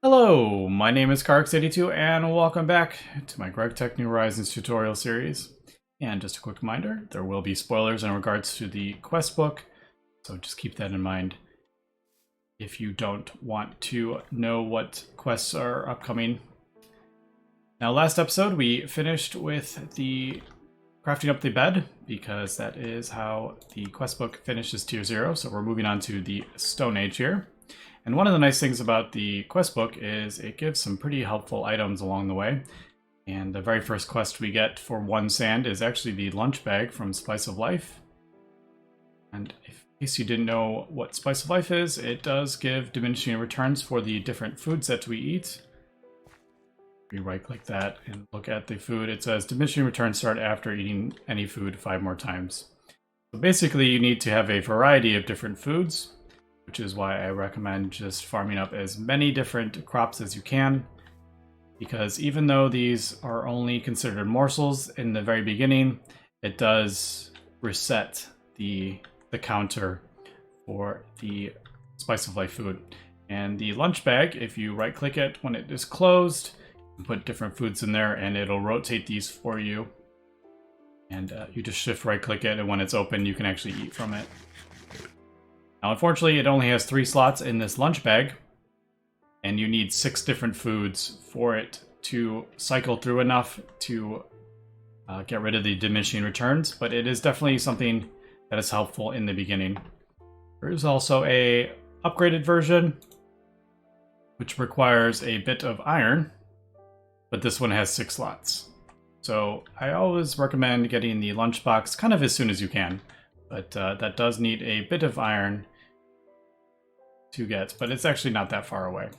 Hello, my name is Carx82 and welcome back to my Gregtech New Horizons tutorial series. And just a quick reminder, there will be spoilers in regards to the quest book, so just keep that in mind if you don't want to know what quests are upcoming. Now last episode we finished with the crafting up the bed, because that is how the quest book finishes tier 0, so we're moving on to the Stone Age here. And one of the nice things about the quest book is it gives some pretty helpful items along the way. And the very first quest we get for 1 sand is actually the lunch bag from Spice of Life. And in case you didn't know what Spice of Life is, it does give diminishing returns for the different foods that we eat. We right click that and look at the food. It says diminishing returns start after eating any food 5 more times. So basically you need to have a variety of different foods, which is why I recommend just farming up as many different crops as you can, because even though these are only considered morsels in the very beginning, it does reset the counter for the Spice of Life food. And the lunch bag, if you right click it when it is closed, you can put different foods in there and it'll rotate these for you. And you just shift right click it, and when it's open you can actually eat from it. Now, unfortunately, it only has 3 slots in this lunch bag, and you need 6 different foods for it to cycle through enough to get rid of the diminishing returns, but it is definitely something that is helpful in the beginning. There is also a upgraded version, which requires a bit of iron, but this one has 6 slots. So I always recommend getting the lunchbox kind of as soon as you can, but that does need a bit of iron to get, but it's actually not that far away.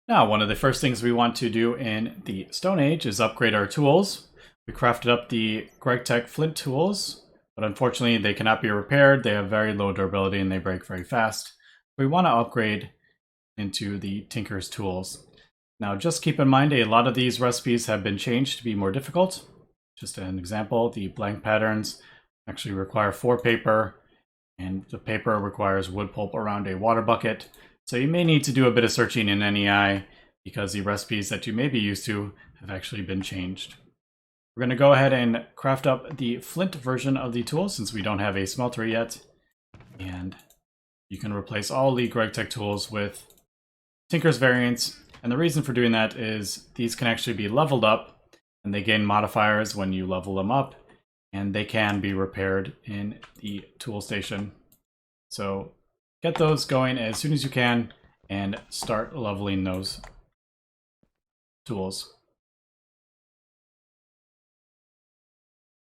Now, one of the first things we want to do in the Stone Age is upgrade our tools. We crafted up the Gregtech flint tools, but unfortunately they cannot be repaired. They have very low durability and they break very fast. We want to upgrade into the Tinker's tools. Now, just keep in mind a lot of these recipes have been changed to be more difficult. Just an example, the blank patterns actually require 4 paper, and the paper requires wood pulp around a water bucket. So you may need to do a bit of searching in NEI, because the recipes that you may be used to have actually been changed. We're going to go ahead and craft up the flint version of the tool, since we don't have a smeltery yet. And you can replace all the Gregtech tools with Tinker's variants. And the reason for doing that is these can actually be leveled up, and they gain modifiers when you level them up, and they can be repaired in the tool station. So get those going as soon as you can and start leveling those tools.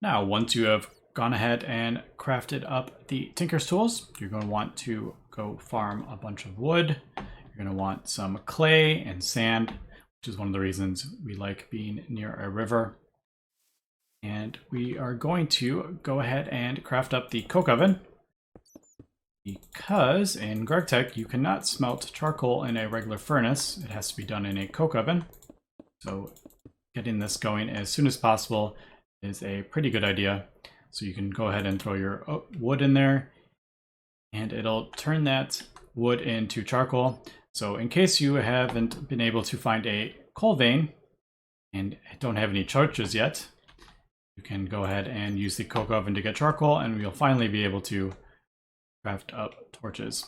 Now, once you have gone ahead and crafted up the Tinker's tools, you're going to want to go farm a bunch of wood. You're going to want some clay and sand, which is one of the reasons we like being near a river. And we are going to go ahead and craft up the coke oven, because in Gregtech you cannot smelt charcoal in a regular furnace. It has to be done in a coke oven. So getting this going as soon as possible is a pretty good idea. So you can go ahead and throw your wood in there, and it'll turn that wood into charcoal. So in case you haven't been able to find a coal vein and don't have any torches yet, you can go ahead and use the coke oven to get charcoal, and we'll finally be able to craft up torches.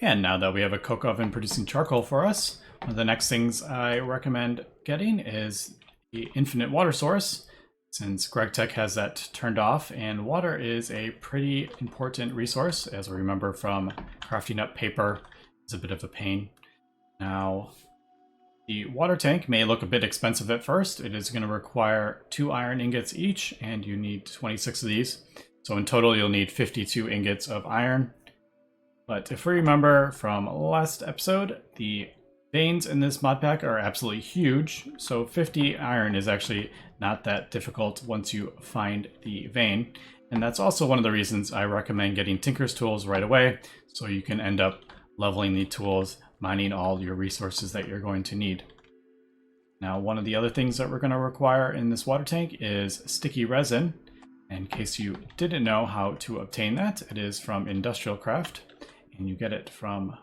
And now that we have a coke oven producing charcoal for us, one of the next things I recommend getting is the infinite water source, since Gregtech has that turned off, and water is a pretty important resource. As we remember from crafting up paper, it's a bit of a pain. Now, the water tank may look a bit expensive at first. It is going to require 2 iron ingots each, and you need 26 of these. So in total, you'll need 52 ingots of iron. But if we remember from last episode, the veins in this mod pack are absolutely huge. So 50 iron is actually not that difficult once you find the vein. And that's also one of the reasons I recommend getting Tinker's tools right away, so you can end up leveling the tools, mining all your resources that you're going to need. Now, one of the other things that we're going to require in this water tank is sticky resin. In case you didn't know how to obtain that, it is from Industrial Craft, and you get it from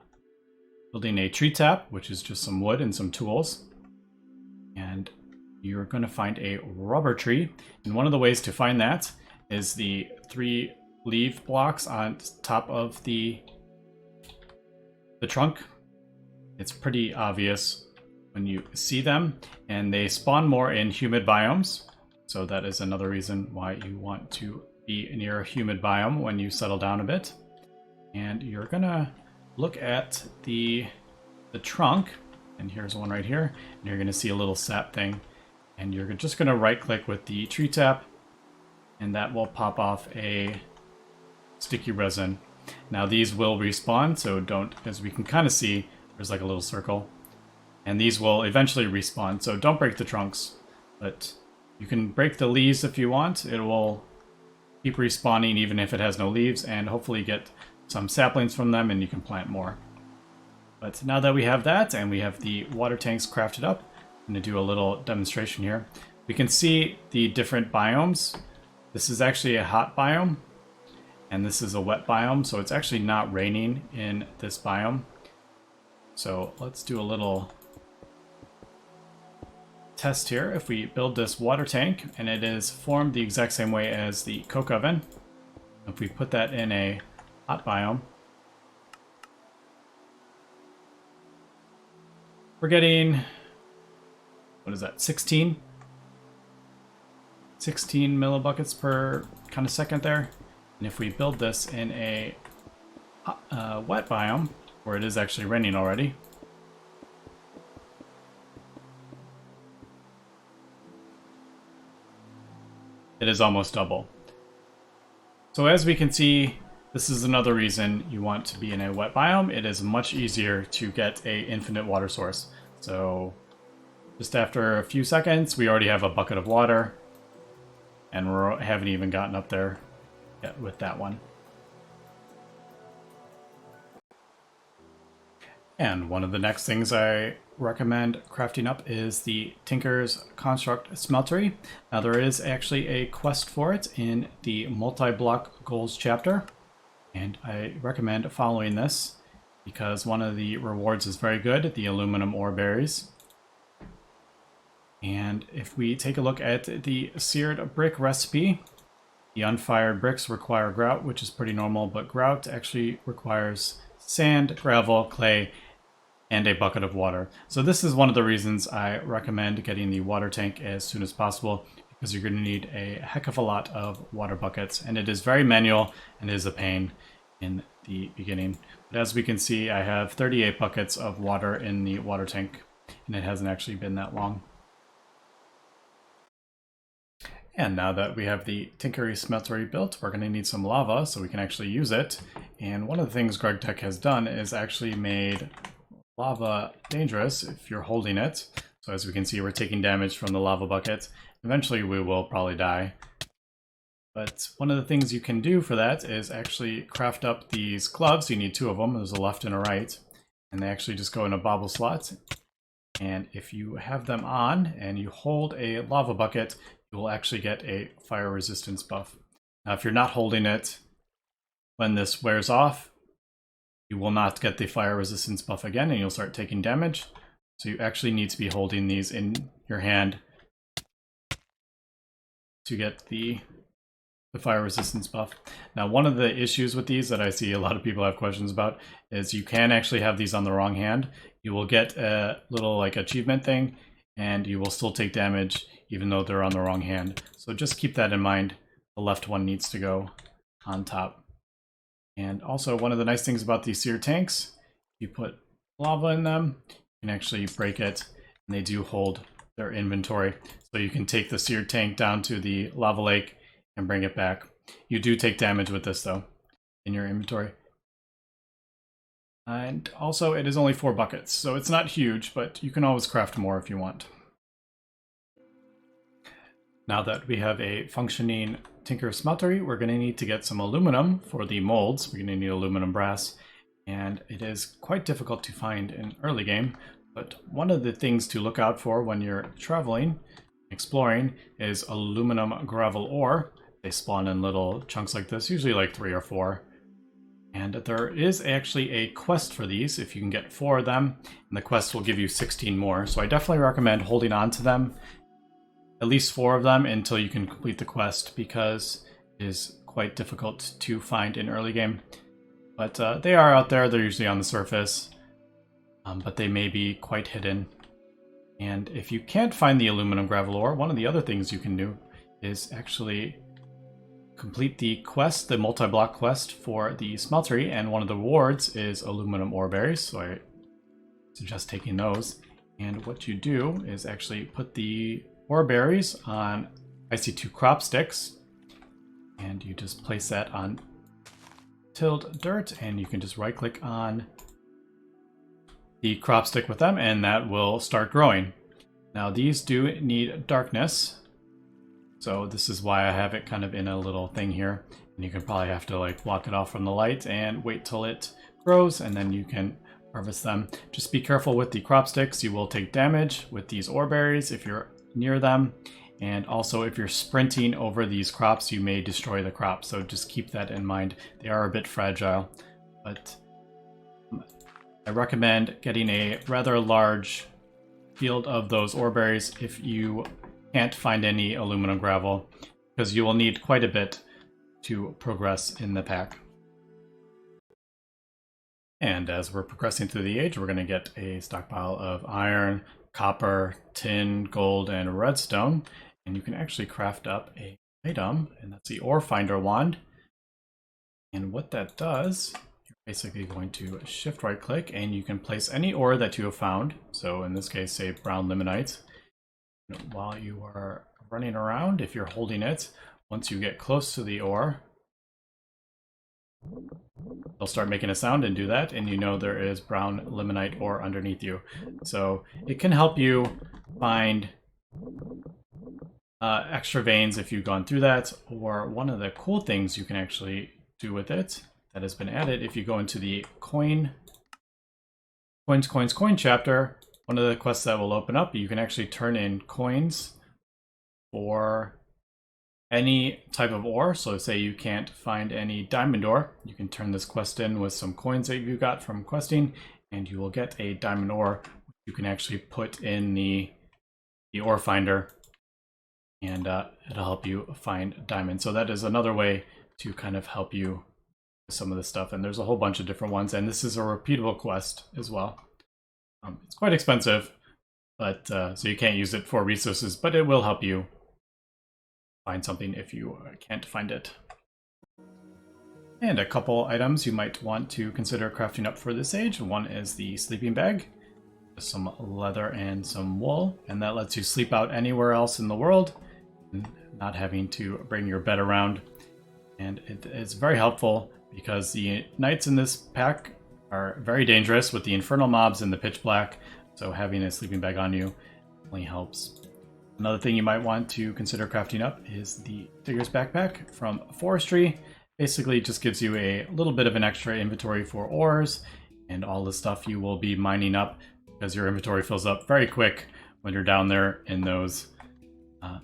building a tree tap, which is just some wood and some tools. And you're going to find a rubber tree, and one of the ways to find that is the 3 leaf blocks on top of the trunk. It's pretty obvious when you see them, and they spawn more in humid biomes. So that is another reason why you want to be near a humid biome when you settle down a bit. And you're gonna look at the trunk, and here's one right here, and you're gonna see a little sap thing. And you're just gonna right click with the tree tap, and that will pop off a sticky resin. Now these will respawn, so don't, as we can kind of see, there's like a little circle. And these will eventually respawn, so don't break the trunks. But you can break the leaves if you want. It will keep respawning even if it has no leaves, and hopefully get some saplings from them and you can plant more. But now that we have that and we have the water tanks crafted up, I'm going to do a little demonstration here. We can see the different biomes. This is actually a hot biome, and this is a wet biome, so it's actually not raining in this biome. So let's do a little test here. If we build this water tank, and it is formed the exact same way as the coke oven, if we put that in a hot biome, we're getting, what is that, 16 millibuckets per kind of second there. And if we build this in a wet biome, where it is actually raining already, it is almost double. So as we can see, this is another reason you want to be in a wet biome. It is much easier to get a infinite water source. So just after a few seconds, we already have a bucket of water, and we haven't even gotten up there yet with that one. And one of the next things I recommend crafting up is the Tinker's Construct Smeltery. Now there is actually a quest for it in the multi-block goals chapter, and I recommend following this because one of the rewards is very good, the aluminum ore berries. And if we take a look at the seared brick recipe, the unfired bricks require grout, which is pretty normal, but grout actually requires sand, gravel, clay, and a bucket of water. So this is one of the reasons I recommend getting the water tank as soon as possible, because you're going to need a heck of a lot of water buckets, and it is very manual and is a pain in the beginning. But as we can see, I have 38 buckets of water in the water tank, and it hasn't actually been that long. And now that we have the Tinkery Smeltery built, we're going to need some lava so we can actually use it. And one of the things Gregtech has done is actually made lava dangerous if you're holding it. So as we can see, we're taking damage from the lava bucket. Eventually we will probably die. But one of the things you can do for that is actually craft up these gloves. You need 2 of them. There's a left and a right. And they actually just go in a bobble slot. And if you have them on and you hold a lava bucket, you will actually get a fire resistance buff. Now, if you're not holding it, when this wears off, you will not get the fire resistance buff again, and you'll start taking damage. So you actually need to be holding these in your hand to get the fire resistance buff. Now, one of the issues with these that I see a lot of people have questions about is you can actually have these on the wrong hand. You will get a little like achievement thing, and you will still take damage even though they're on the wrong hand. So just keep that in mind. The left one needs to go on top. And also, one of the nice things about these sear tanks, you put lava in them, you can actually break it, and they do hold their inventory. So you can take the seared tank down to the lava lake and bring it back. You do take damage with this though, in your inventory. And also, it is only 4 buckets, so it's not huge, but you can always craft more if you want. Now that we have a functioning Tinker Smeltery, we're going to need to get some aluminum for the molds. We're going to need aluminum brass, and it is quite difficult to find in early game. But one of the things to look out for when you're traveling, exploring, is aluminum gravel ore. They spawn in little chunks like this, usually like 3 or 4. And there is actually a quest for these if you can get 4 of them, and the quest will give you 16 more. So I definitely recommend holding on to them, at least 4 of them, until you can complete the quest, because it is quite difficult to find in early game. But they are out there, they're usually on the surface, but they may be quite hidden. And if you can't find the aluminum gravel ore, one of the other things you can do is actually complete the quest, the multi-block quest for the smeltery, and one of the rewards is aluminum ore berries, so I suggest taking those. And what you do is actually put the ore berries on, I see 2 crop sticks, and you just place that on tilled dirt, and you can just right click on the crop stick with them, and that will start growing. Now these do need darkness, so this is why I have it kind of in a little thing here, and you can probably have to like block it off from the light and wait till it grows, and then you can harvest them. Just be careful with the crop sticks, you will take damage with these ore berries if you're near them, and also if you're sprinting over these crops you may destroy the crop, so just keep that in mind. They are a bit fragile, but I recommend getting a rather large field of those ore berries if you can't find any aluminum gravel, because you will need quite a bit to progress in the pack. And as we're progressing through the age, we're going to get a stockpile of iron, copper, tin, gold, and redstone. And you can actually craft up an item, and that's the ore finder wand. And what that does, you're basically going to shift right click and you can place any ore that you have found. So in this case, say brown limonite. While you are running around, if you're holding it, once you get close to the ore, it'll start making a sound and do that, and you know there is brown limonite ore underneath you. So it can help you find extra veins if you've gone through that, or one of the cool things you can actually do with it that has been added, if you go into the coin chapter, one of the quests that will open up, you can actually turn in coins for any type of ore. So say you can't find any diamond ore, you can turn this quest in with some coins that you got from questing, and you will get a diamond ore you can actually put in the ore finder, and it'll help you find diamonds. So that is another way to kind of help you with some of this stuff, and there's a whole bunch of different ones, and this is a repeatable quest as well. It's quite expensive, but so you can't use it for resources, but it will help you find something if you can't find it. And a couple items you might want to consider crafting up for this age. One is the sleeping bag, some leather and some wool, and that lets you sleep out anywhere else in the world, not having to bring your bed around. And it is very helpful because the nights in this pack are very dangerous with the infernal mobs in the pitch black, so having a sleeping bag on you definitely helps. Another thing you might want to consider crafting up is the Digger's Backpack from Forestry. Basically it just gives you a little bit of an extra inventory for ores and all the stuff you will be mining up, because your inventory fills up very quick when you're down there in those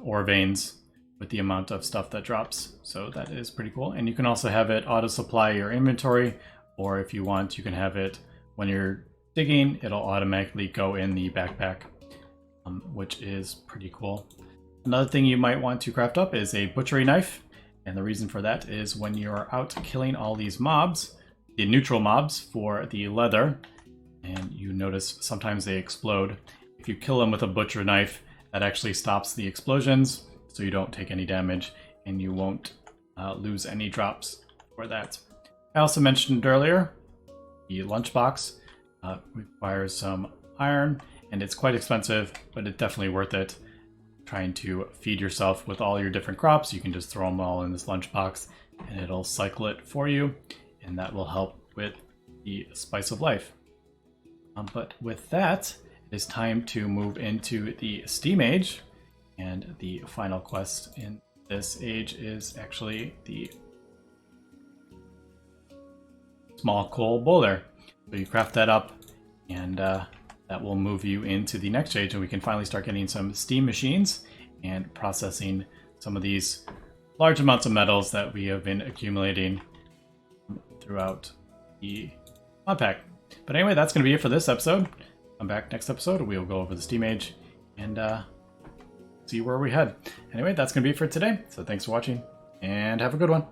ore veins with the amount of stuff that drops. So that is pretty cool. And you can also have it auto supply your inventory, or if you want, you can have it when you're digging, it'll automatically go in the backpack, which is pretty cool. Another thing you might want to craft up is a butchery knife. And the reason for that is when you're out killing all these mobs, the neutral mobs for the leather, and you notice sometimes they explode. If you kill them with a butcher knife, that actually stops the explosions, so you don't take any damage, and you won't lose any drops for that. I also mentioned earlier, the lunchbox requires some iron, and it's quite expensive, but it's definitely worth it. Trying to feed yourself with all your different crops, you can just throw them all in this lunchbox, and it'll cycle it for you, and that will help with the spice of life. But with that, it is time to move into the Steam Age, and the final quest in this age is actually the small coal boiler. So you craft that up, and that will move you into the next age, and we can finally start getting some steam machines and processing some of these large amounts of metals that we have been accumulating throughout the mod pack. But anyway, that's going to be it for this episode. Come back next episode. We'll go over the Steam Age and see where we head. Anyway, that's going to be it for today. So thanks for watching and have a good one.